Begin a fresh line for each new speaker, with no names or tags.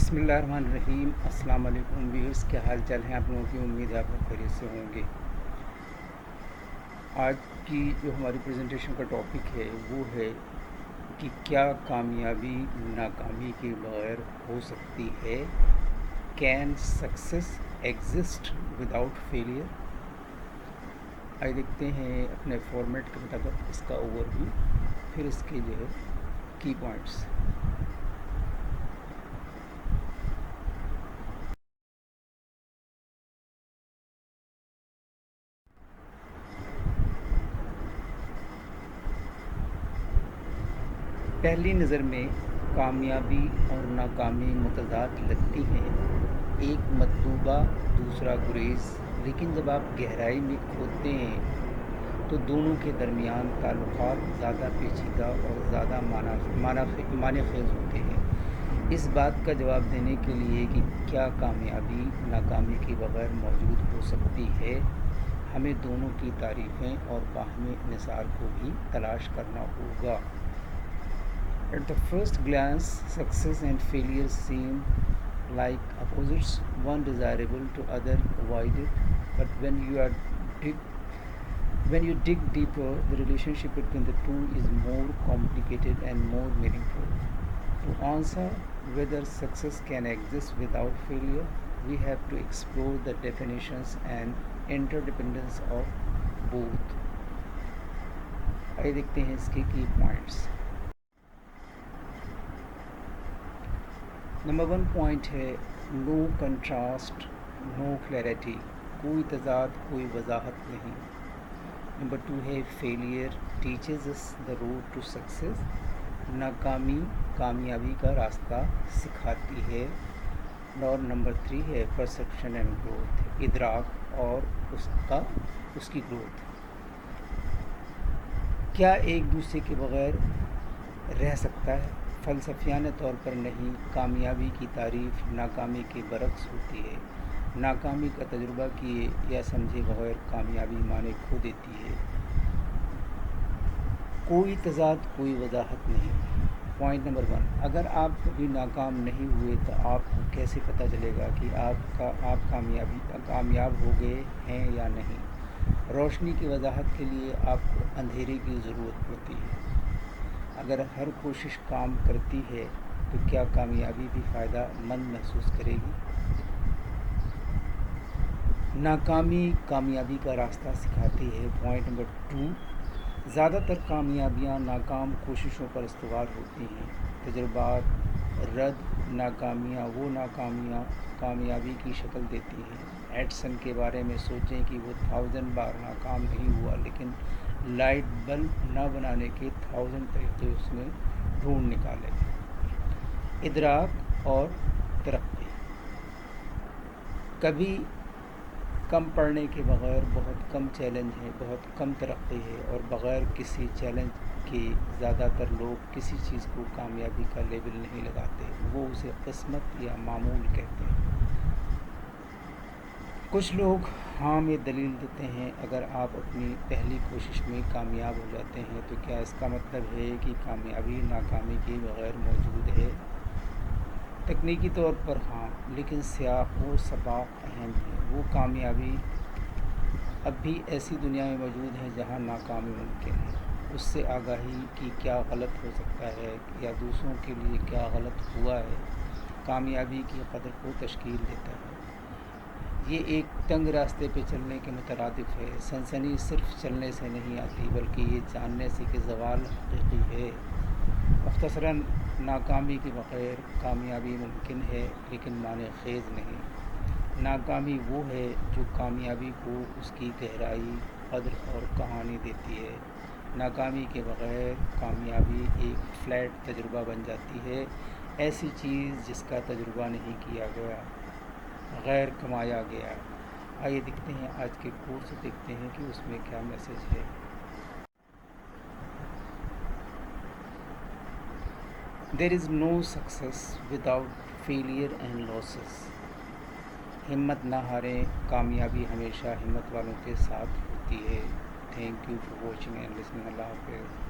बिस्मिल्लाहिर्रहमानिर्रहीम। अस्सलाम वालेकुम व्यूअर्स, क्या हाल चाल हैं आप लोगों की। उम्मीद है आप लोग खैरियत से होंगे। आज की जो हमारी प्रेजेंटेशन का टॉपिक है वो है कि क्या कामयाबी नाकामी के बगैर हो सकती है। Can success exist without failure. आइए देखते हैं अपने फॉर्मेट के मुताबिक इसका ओवरव्यू, फिर इसके जो है की पॉइंट्स। पहली नज़र में कामयाबी और नाकामी मुतज़ाद लगती हैं, एक मतलूबा दूसरा गुरेज़। लेकिन जब आप गहराई में खोदते हैं तो दोनों के दरमियान ताल्लुकात ज़्यादा पेचीदा और ज़्यादा मानेखेज़ होते हैं। इस बात का जवाब देने के लिए कि क्या कामयाबी नाकामी के बगैर मौजूद हो सकती है, हमें दोनों की तारीफ़ें और बाहमी निसार को भी तलाश करना होगा। At the first glance, success and failure seem like opposites, one desirable to other avoided. But when you dig deeper, the relationship between the two is more complicated and more meaningful. To answer whether success can exist without failure, we have to explore the definitions and interdependence of both. आइए देखते हैं इसके की points. Number 1 point है no contrast no clarity, कोई तजाद कोई वजाहत नहीं। नंबर 2 है failure teaches us the road to success, नाकामी कामयाबी का रास्ता सिखाती है। और नंबर 3 है परसेप्शन एंड ग्रोथ, इदराक और उसकी ग्रोथ। क्या एक दूसरे के बगैर रह सकता है? फ़लसफ़ियाना तौर पर नहीं। कामयाबी की तारीफ़ नाकामी के बरक्स होती है। नाकामी का तजुर्बा किए या समझे बगैर कामयाबी माने खो देती है। कोई तजाद कोई वजाहत नहीं। पॉइंट नंबर 1, अगर आप कभी नाकाम नहीं हुए तो आपको कैसे पता चलेगा कि आप कामयाब हो गए हैं या नहीं। रोशनी की वजाहत के लिए आपको अंधेरे की ज़रूरत पड़ती है। अगर हर कोशिश काम करती है तो क्या कामयाबी भी फ़ायदा मंद महसूस करेगी। नाकामी कामयाबी का रास्ता सिखाती है। पॉइंट नंबर 2, ज़्यादातर कामयाबियाँ नाकाम कोशिशों पर इस्तवार होती हैं। तजुर्बात रद्द नाकामियाँ वो कामयाबी की शक्ल देती हैं। एडिसन के बारे में सोचें कि वो 1000 बार नाकाम नहीं हुआ, लेकिन लाइट बल्ब न बनाने के 1000 तरीके उसने ढूंढ निकाले। इदराक और तरक्की, कभी कम पढ़ने के बग़ैर बहुत कम चैलेंज है, बहुत कम तरक्की है, और बग़ैर किसी चैलेंज के ज़्यादातर लोग किसी चीज़ को कामयाबी का लेबल नहीं लगाते, वो उसे किस्मत या मामूल कहते हैं। कुछ लोग हाँ में दलील देते हैं, अगर आप अपनी पहली कोशिश में कामयाब हो जाते हैं तो क्या इसका मतलब है कि कामयाबी नाकामी के बग़ैर मौजूद है। तकनीकी तौर पर हाँ, लेकिन सियाक़ और सबाक़ अहम है। वो कामयाबी अब भी ऐसी दुनिया में मौजूद है जहाँ नाकामी मुमकिन है। उससे आगाही कि क्या गलत हो सकता है या दूसरों के लिए क्या गलत हुआ है, कामयाबी की कदर को तश्कील देता है। ये एक तंग रास्ते पे चलने के मुतरादिफ है। सनसनी सिर्फ चलने से नहीं आती, बल्कि ये जानने से कि ज़वाल हकीकी है। मुख्तसरन, नाकामी के बग़ैर कामयाबी मुमकिन है, लेकिन माने खेज़ नहीं। नाकामी वो है जो कामयाबी को उसकी गहराई, कद्र और कहानी देती है। नाकामी के बग़ैर कामयाबी एक फ़्लैट तजुर्बा बन जाती है, ऐसी चीज़ जिसका तजुर्बा नहीं किया गया, गैर कमाया गया। आइए देखते हैं आज के कोर्स, देखते हैं कि उसमें क्या मैसेज है। There is no success without failure and losses. हिम्मत ना हारें, कामयाबी हमेशा हिम्मत वालों के साथ होती है। Thank you for watching and listening. अल्लाह हाफ़िज़।